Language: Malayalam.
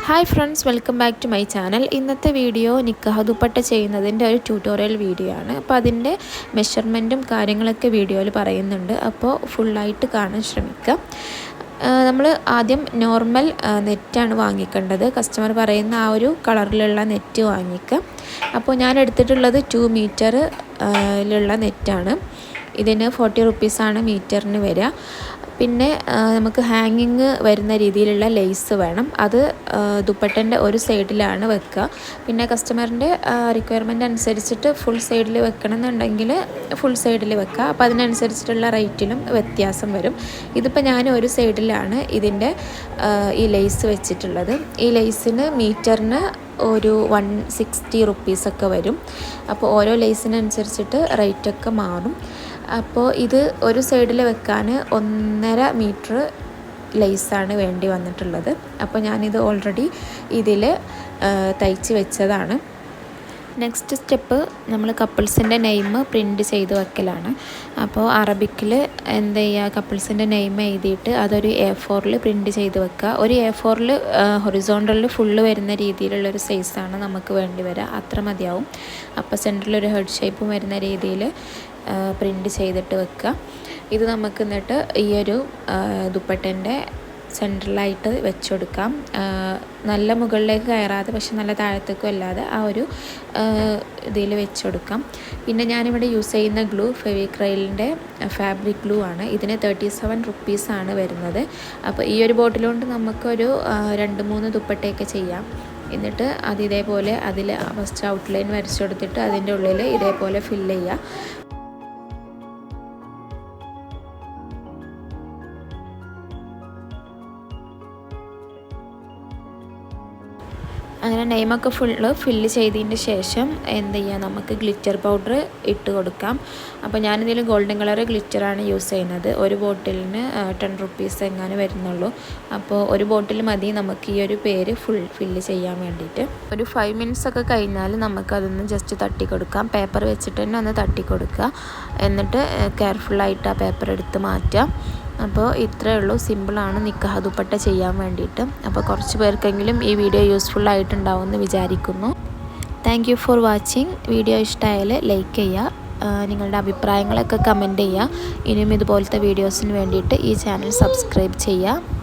Hi friends, welcome back to my channel. ഇന്നത്തെ വീഡിയോ നിക്കാഹ് ദുപ്പട്ട ചെയ്യുന്നതിൻ്റെ ഒരു ട്യൂട്ടോറിയൽ വീഡിയോ ആണ്. അപ്പോൾ അതിൻ്റെ മെഷർമെൻറ്റും കാര്യങ്ങളൊക്കെ വീഡിയോയിൽ പറയുന്നുണ്ട്. അപ്പോൾ ഫുള്ളായിട്ട് കാണാൻ ശ്രമിക്കുക. നമ്മൾ ആദ്യം നോർമൽ നെറ്റാണ് വാങ്ങിക്കേണ്ടത്. കസ്റ്റമർ പറയുന്ന ആ ഒരു കളറിലുള്ള നെറ്റ് വാങ്ങിക്കുക. അപ്പോൾ ഞാൻ എടുത്തിട്ടുള്ളത് 2 മീറ്ററിലുള്ള നെറ്റാണ്. ഇതിന് 40 റുപ്പീസാണ് മീറ്ററിന് വരിക. പിന്നെ നമുക്ക് ഹാങ്ങിങ് വരുന്ന രീതിയിലുള്ള ലേസ് വേണം. അത് ദുപ്പട്ടൻ്റെ ഒരു സൈഡിലാണ് വെക്കുക. പിന്നെ കസ്റ്റമറിൻ്റെ റിക്വയർമെൻ്റ് അനുസരിച്ചിട്ട് ഫുൾ സൈഡിൽ വെക്കണം എന്നുണ്ടെങ്കിൽ ഫുൾ സൈഡിൽ വെക്കുക. അപ്പോൾ അതിനനുസരിച്ചിട്ടുള്ള റേറ്റിലും വ്യത്യാസം വരും. ഇതിപ്പോൾ ഞാൻ ഒരു സൈഡിലാണ് ഇതിൻ്റെ ഈ ലേസ് വെച്ചിട്ടുള്ളത്. ഈ ലേസിന് മീറ്ററിന് ഒരു 160 റുപ്പീസൊക്കെ വരും. അപ്പോൾ ഓരോ ലേസിനനുസരിച്ചിട്ട് റേറ്റൊക്കെ മാറും. അപ്പോൾ ഇത് ഒരു സൈഡിൽ വെക്കാൻ 1.5 മീറ്റർ ലേസാണ് വേണ്ടി വന്നിട്ടുള്ളത്. അപ്പോൾ ഞാനിത് ഓൾറെഡി ഇതിൽ തയ്ച്ച് വെച്ചതാണ്. നെക്സ്റ്റ് സ്റ്റെപ്പ് നമ്മൾ കപ്പിൾസിൻ്റെ നെയിം പ്രിൻറ്റ് ചെയ്ത് വെക്കലാണ്. അപ്പോൾ അറബിക്കിൽ എന്താ ചെയ്യുക, കപ്പിൾസിൻ്റെ നെയിം എഴുതിയിട്ട് അതൊരു A4 പ്രിൻറ്റ് ചെയ്ത് വെക്കുക. ഒരു A4 ഹൊറിസോണ്ടലിൽ ഫുള്ള് വരുന്ന രീതിയിലുള്ളൊരു സൈസാണ് നമുക്ക് വേണ്ടി വരിക. അത്ര മതിയാവും. അപ്പോൾ സെൻറ്ററിലൊരു ഹെഡ് ഷേപ്പും വരുന്ന രീതിയിൽ പ്രിൻറ്റ് ചെയ്തിട്ട് വെക്കുക. ഇത് നമുക്ക് എന്നിട്ട് ഈ ഒരു ദുപ്പട്ടൻ്റെ സെൻട്രലായിട്ട് വെച്ചുകൊടുക്കാം. നല്ല മുകളിലേക്ക് കയറാതെ, പക്ഷെ നല്ല താഴത്തേക്കും അല്ലാതെ ആ ഒരു ഇതിൽ വെച്ചുകൊടുക്കാം. പിന്നെ ഞാനിവിടെ യൂസ് ചെയ്യുന്ന ഗ്ലൂ ഫെവിക്രൈലിൻ്റെ ഫാബ്രിക് ഗ്ലൂ ആണ്. ഇതിന് 37 റുപ്പീസാണ് വരുന്നത്. അപ്പോൾ ഈ ഒരു ബോട്ടിൽ കൊണ്ട് നമുക്കൊരു 2-3 ദുപ്പട്ടയൊക്കെ ചെയ്യാം. എന്നിട്ട് അത് ഇതേപോലെ അതിൽ ഫസ്റ്റ് ഔട്ട്ലൈൻ വരച്ചു കൊടുത്തിട്ട് അതിൻ്റെ ഉള്ളിൽ ഇതേപോലെ ഫില്ല് ചെയ്യുക. അങ്ങനെ നെയിമൊക്കെ ഫില്ല് ചെയ്തതിന് ശേഷം എന്ത് ചെയ്യുക, നമുക്ക് ഗ്ലിറ്റർ പൗഡർ ഇട്ട് കൊടുക്കാം. അപ്പോൾ ഞാനിതിൽ ഗോൾഡൻ കളർ ഗ്ലിറ്ററാണ് യൂസ് ചെയ്യുന്നത്. ഒരു ബോട്ടിലിന് 10 റുപ്പീസ് എങ്ങാനും വരുന്നുള്ളൂ. അപ്പോൾ ഒരു ബോട്ടിൽ മതി നമുക്ക് ഈ ഒരു പേര് ഫില്ല് ചെയ്യാൻ വേണ്ടിയിട്ട്. ഒരു 5 മിനിറ്റ്സ് ഒക്കെ കഴിഞ്ഞാൽ നമുക്കതൊന്ന് ജസ്റ്റ് തട്ടി കൊടുക്കാം. പേപ്പർ വെച്ചിട്ട് തന്നെ ഒന്ന് തട്ടി കൊടുക്കുക. എന്നിട്ട് കെയർഫുള്ളായിട്ട് ആ പേപ്പർ എടുത്ത് മാറ്റുക. അപ്പോൾ ഇത്രയേ ഉള്ളൂ. സിമ്പിളാണ് നിക്കാഹ് ദുപ്പട്ട ചെയ്യാൻ വേണ്ടിയിട്ട്. അപ്പോൾ കുറച്ച് പേർക്കെങ്കിലും ഈ വീഡിയോ യൂസ്ഫുൾ ആയിട്ടുണ്ടാവുമെന്ന് വിചാരിക്കുന്നു. Thank you for watching. Video ഇഷ്ടമായാൽ ലൈക്ക് ചെയ്യുക. നിങ്ങളുടെ അഭിപ്രായങ്ങളൊക്കെ കമൻറ്റ് ചെയ്യുക. ഇനിയും ഇതുപോലത്തെ വീഡിയോസിന് വേണ്ടിയിട്ട് ഈ ചാനൽ സബ്സ്ക്രൈബ് ചെയ്യുക.